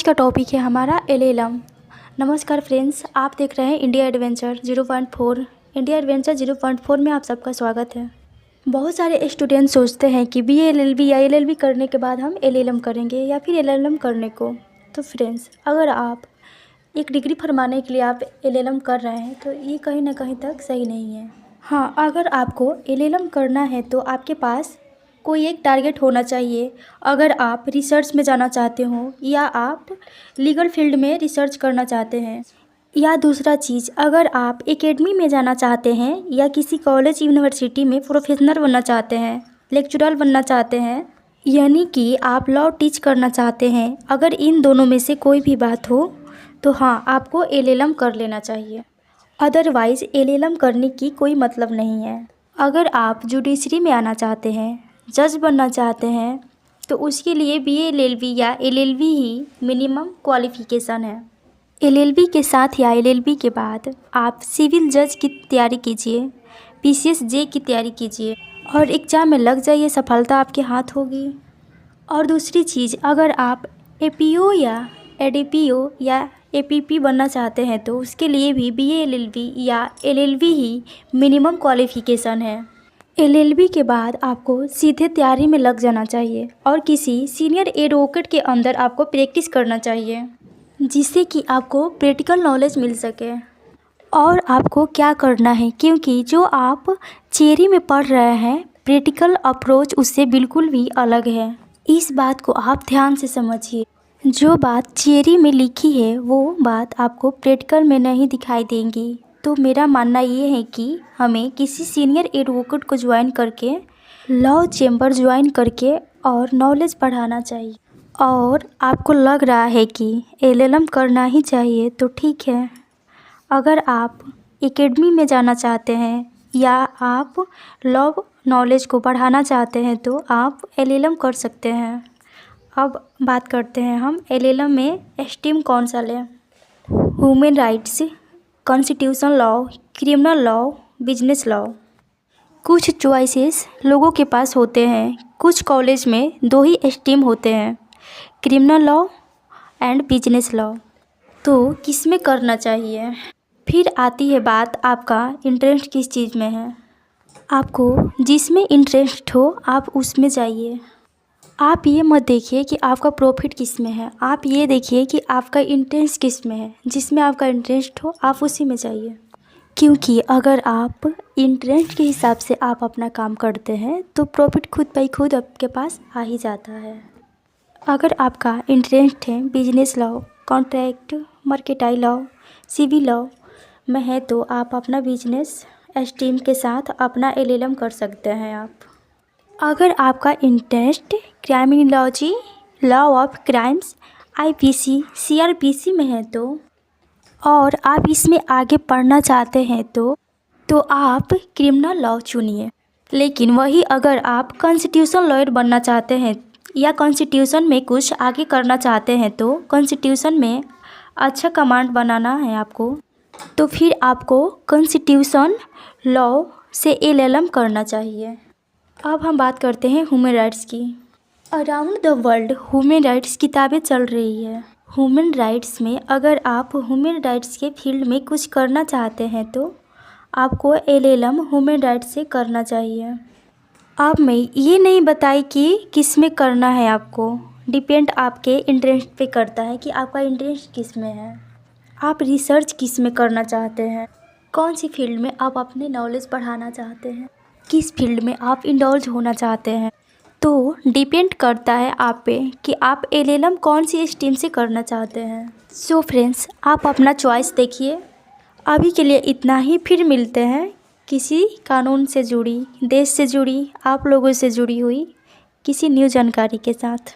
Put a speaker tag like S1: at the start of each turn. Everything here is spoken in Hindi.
S1: आज का टॉपिक है हमारा एलएलएम। नमस्कार फ्रेंड्स, आप देख रहे हैं इंडिया एडवेंचर 0.4। इंडिया एडवेंचर 0.4 में आप सबका स्वागत है। बहुत सारे स्टूडेंट सोचते हैं कि बीए एलएलबी या एलएलबी करने के बाद हम एलएलएम करेंगे या फिर एलएलएम करने को। तो फ्रेंड्स, अगर आप एक डिग्री फरमाने के लिए आप एलएलएम कर रहे हैं तो ये कहीं ना कहीं तक सही नहीं है। हाँ, अगर आपको एलएलएम करना है तो आपके पास कोई एक टारगेट होना चाहिए। अगर आप रिसर्च में जाना चाहते हो या आप लीगल फील्ड में रिसर्च करना चाहते हैं, या दूसरा चीज़ अगर आप एकेडमी में जाना चाहते हैं या किसी कॉलेज यूनिवर्सिटी में प्रोफेसर बनना चाहते हैं, लेक्चरर बनना चाहते हैं, यानी कि आप लॉ टीच करना चाहते हैं, अगर इन दोनों में से कोई भी बात हो तो हाँ, आपको एलएलएम कर लेना चाहिए। अदरवाइज़ एलएलएम करने की कोई मतलब नहीं है। अगर आप जुडिशरी में आना चाहते हैं, जज बनना चाहते हैं, तो उसके लिए बीए एलएलबी या एलएलबी ही मिनिमम क्वालिफ़िकेशन है। एलएलबी के साथ या एलएलबी के बाद आप सिविल जज की तैयारी कीजिए, पीसीएस जे की तैयारी कीजिए और एग्ज़ाम में लग जाइए, सफलता आपके हाथ होगी। और दूसरी चीज़, अगर आप एपीओ या एडीपीओ या एपीपी बनना चाहते हैं तो उसके लिए भी बीए एलएलबी या एलएलबी ही मिनिमम क्वालिफ़िकेशन है। एलएलबी के बाद आपको सीधे तैयारी में लग जाना चाहिए और किसी सीनियर एडवोकेट के अंदर आपको प्रैक्टिस करना चाहिए, जिससे कि आपको प्रैक्टिकल नॉलेज मिल सके। और आपको क्या करना है, क्योंकि जो आप थियरी में पढ़ रहे हैं, प्रैक्टिकल अप्रोच उससे बिल्कुल भी अलग है। इस बात को आप ध्यान से समझिए। जो बात थियरी में लिखी है वो बात आपको प्रैक्टिकल में नहीं दिखाई देंगी। तो मेरा मानना ये है कि हमें किसी सीनियर एडवोकेट को ज्वाइन करके, लॉ चैम्बर ज्वाइन करके और नॉलेज बढ़ाना चाहिए। और आपको लग रहा है कि एलएलएम करना ही चाहिए तो ठीक है। अगर आप एकेडमी में जाना चाहते हैं या आप लॉ नॉलेज को बढ़ाना चाहते हैं तो आप एलएलएम कर सकते हैं। अब बात करते हैं हम एलएलएम में स्ट्रीम कौन सा लें। Human rights, constitution law, criminal law, business law. कुछ चॉइसेस लोगों के पास होते हैं। कुछ कॉलेज में 2 ही स्ट्रीम होते हैं, criminal law and business law. तो किस में करना चाहिए? फिर आती है बात आपका इंटरेस्ट किस चीज़ में है। आपको जिसमें इंटरेस्ट हो आप उसमें जाइए। आप ये मत देखिए कि आपका प्रॉफिट किस में है, आप ये देखिए कि आपका इंटरेस्ट किस में है। जिसमें आपका इंटरेस्ट हो आप उसी में जाइए, क्योंकि अगर आप इंटरेस्ट के हिसाब से आप अपना काम करते हैं तो प्रॉफिट खुद ब खुद आपके पास आ ही जाता है। अगर आपका इंटरेस्ट है business law, contract, mercantile law, civil law में है तो आप अपना बिजनेस स्ट्रीम के साथ अपना एलएलएम कर सकते हैं आप। अगर आपका interest criminology, law of crimes, IPC, CrPC में है तो, और आप इसमें आगे पढ़ना चाहते हैं तो आप क्रिमिनल लॉ चुनिए। लेकिन वही अगर आप कॉन्स्टिट्यूशन लॉयर बनना चाहते हैं या कॉन्स्टिट्यूशन में कुछ आगे करना चाहते हैं तो कॉन्स्टिट्यूशन में अच्छा कमांड बनाना है आपको, तो फिर आपको कॉन्स्टिट्यूशन लॉ से एलएलएम करना चाहिए। अब हम बात करते हैं ह्यूमन राइट्स की। Around the world human rights किताबें चल रही है। ह्यूमन राइट्स में अगर आप ह्यूमन राइट्स के फील्ड में कुछ करना चाहते हैं तो आपको एलएलएम ह्यूमन राइट्स से करना चाहिए। अब मैं ये नहीं बताई कि किस में करना है, आपको डिपेंड आपके इंटरेस्ट पे करता है कि आपका इंटरेस्ट किस में है, आप रिसर्च किस में करना चाहते हैं, कौन सी फील्ड में आप अपने नॉलेज बढ़ाना चाहते हैं, किस फील्ड में आप इंडल्ज होना चाहते हैं। तो डिपेंड करता है आप पे कि आप एलएलएम कौन सी स्ट्रीम से करना चाहते हैं। सो फ्रेंड्स, आप अपना चॉइस देखिए। अभी के लिए इतना ही, फिर मिलते हैं किसी कानून से जुड़ी, देश से जुड़ी, आप लोगों से जुड़ी हुई किसी न्यू जानकारी के साथ।